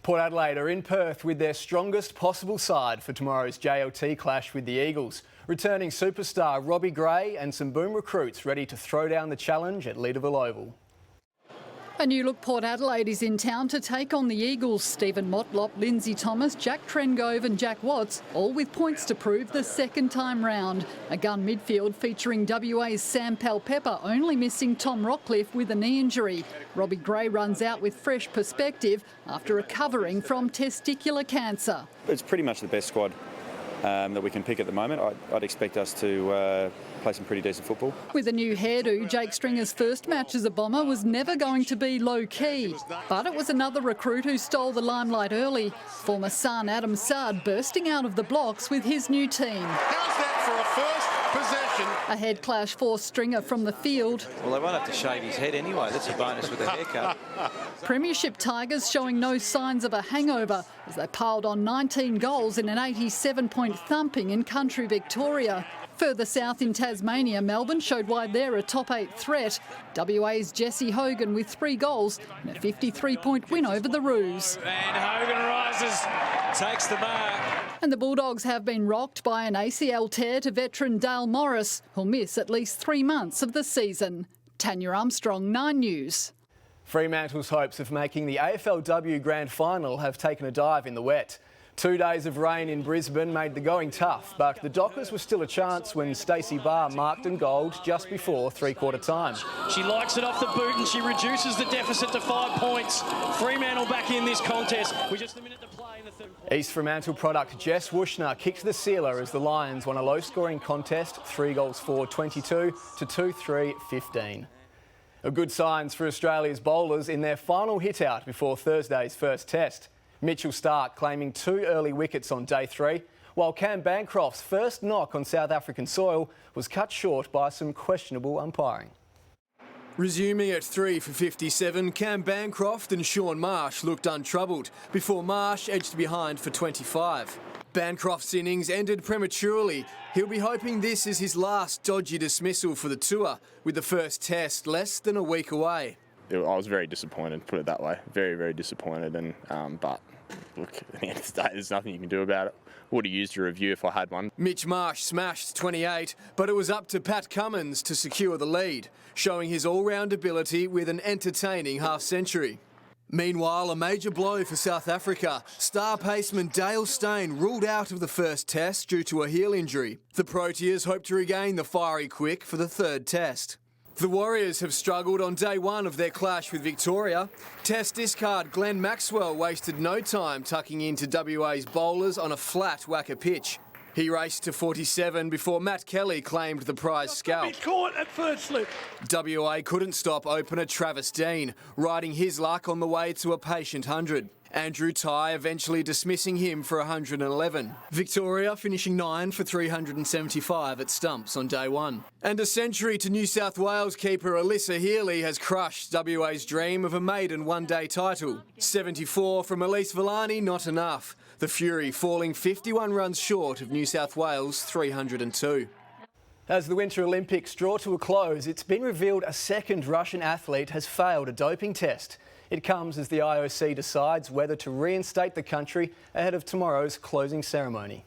Port Adelaide are in Perth with their strongest possible side for tomorrow's JLT clash with the Eagles. Returning superstar Robbie Gray and some boom recruits ready to throw down the challenge at Leederville Oval. A new look Port Adelaide is in town to take on the Eagles. Stephen Motlop, Lindsay Thomas, Jack Trengove and Jack Watts, all with points to prove the second time round. A gun midfield featuring WA's Sam Palpepper, only missing Tom Rockcliffe with a knee injury. Robbie Gray runs out with fresh perspective after recovering from testicular cancer. It's pretty much the best squad that we can pick at the moment. I'd expect us to play some pretty decent football. With a new hairdo, Jake Stringer's first match as a Bomber was never going to be low-key. But it was another recruit who stole the limelight early. Former son Adam Sard bursting out of the blocks with his new team. How's that for a first possession? A head clash forced Stringer from the field. Well, they won't have to shave his head anyway. That's a bonus with a haircut. Premiership Tigers showing no signs of a hangover as they piled on 19 goals in an 87-point thumping in country Victoria. Further south in Tasmania, Melbourne showed why they're a top 8 threat. WA's Jesse Hogan with 3 goals and a 53-point win over the Roos. And Hogan rises, takes the mark. And the Bulldogs have been rocked by an ACL tear to veteran Dale Morris, who'll miss at least 3 months of the season. Tanya Armstrong, 9 News. Fremantle's hopes of making the AFLW Grand Final have taken a dive in the wet. 2 days of rain in Brisbane made the going tough, but the Dockers were still a chance when Stacey Barr marked and goaled just before three-quarter time. She likes it off the boot and she reduces the deficit to 5 points. Fremantle back in this contest with just a minute to play in the third. East Fremantle product Jess Wushner kicked the sealer as the Lions won a low-scoring contest, 3 goals for 22 to 2-3-15. A good signs for Australia's bowlers in their final hit-out before Thursday's first test. Mitchell Starc claiming 2 early wickets on day 3, while Cam Bancroft's first knock on South African soil was cut short by some questionable umpiring. Resuming at 3 for 57, Cam Bancroft and Shaun Marsh looked untroubled before Marsh edged behind for 25. Bancroft's innings ended prematurely. He'll be hoping this is his last dodgy dismissal for the tour, with the first test less than a week away. I was very disappointed, put it that way. Very, very disappointed. But look, at the end of the day, there's nothing you can do about it. Would have used a review if I had one. Mitch Marsh smashed 28, but it was up to Pat Cummins to secure the lead, showing his all-round ability with an entertaining half-century. Meanwhile, a major blow for South Africa. Star paceman Dale Steyn ruled out of the first test due to a heel injury. The Proteas hope to regain the fiery quick for the third test. The Warriors have struggled on day 1 of their clash with Victoria. Test discard Glenn Maxwell wasted no time tucking into WA's bowlers on a flat whacker pitch. He raced to 47 before Matt Kelly claimed the prize scalp. Caught at first slip. WA couldn't stop opener Travis Dean, riding his luck on the way to a patient 100. Andrew Tye eventually dismissing him for 111. Victoria finishing 9 for 375 at stumps on day 1. And a century to New South Wales keeper Alyssa Healy has crushed WA's dream of a maiden one-day title. 74 from Elise Villani, not enough. The Fury falling 51 runs short of New South Wales' 302. As the Winter Olympics draw to a close, it's been revealed a second Russian athlete has failed a doping test. It comes as the IOC decides whether to reinstate the country ahead of tomorrow's closing ceremony.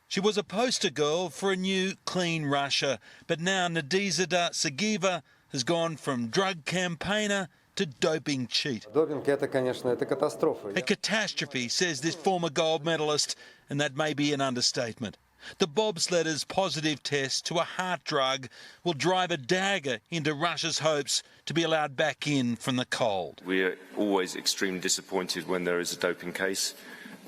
She was a poster girl for a new clean Russia, but now Nadizhda Sagieva has gone from drug campaigner to doping cheat. A catastrophe, says this former gold medalist, and that may be an understatement. The bobsledder's positive test to a heart drug will drive a dagger into Russia's hopes to be allowed back in from the cold. We're always extremely disappointed when there is a doping case,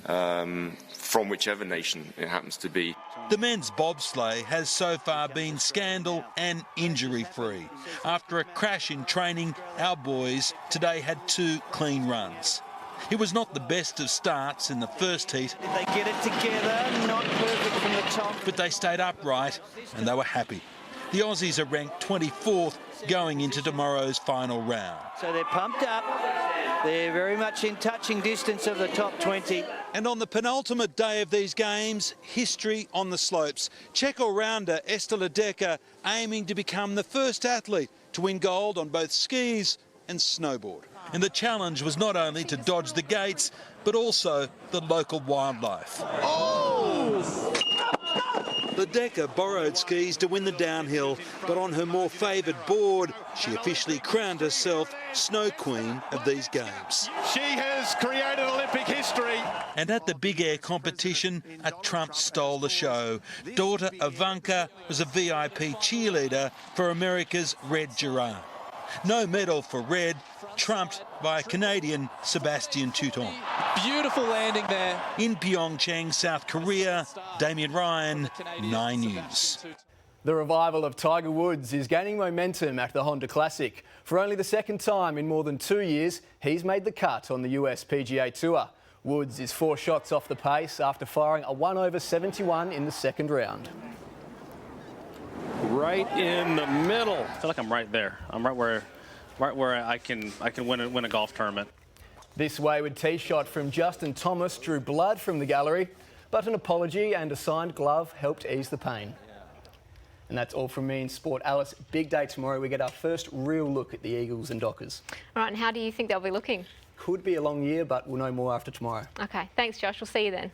from whichever nation it happens to be. The men's bobsleigh has so far been scandal and injury-free. After a crash in training, our boys today had 2 clean runs. It was not the best of starts in the first heat. They get it together, not perfect from the top. But they stayed upright and they were happy. The Aussies are ranked 24th going into tomorrow's final round. So they're pumped up. They're very much in touching distance of the top 20. And on the penultimate day of these games, history on the slopes. Czech all-rounder Esther Ledecker aiming to become the first athlete to win gold on both skis and snowboard. And the challenge was not only to dodge the gates, but also the local wildlife. Oh! Ledecker borrowed skis to win the downhill, but on her more favoured board, she officially crowned herself Snow Queen of these games. She has created Olympic history. And at the big air competition, a Trump stole the show. Daughter Ivanka was a VIP cheerleader for America's Red Giraffe. No medal for Red, trumped by Canadian Sebastian Touton. Beautiful landing there. In Pyeongchang, South Korea, Damien Ryan, 9 News. The revival of Tiger Woods is gaining momentum at the Honda Classic. For only the second time in more than 2 years, he's made the cut on the US PGA Tour. Woods is 4 shots off the pace after firing a 1/71 in the second round. Right in the middle. I feel like I'm right there. I'm right where I can win a golf tournament. This wayward tee shot from Justin Thomas drew blood from the gallery, but an apology and a signed glove helped ease the pain. And that's all from me in sport. Alice, big day tomorrow. We get our first real look at the Eagles and Dockers. All right, and how do you think they'll be looking? Could be a long year, but we'll know more after tomorrow. Okay, thanks, Josh. We'll see you then.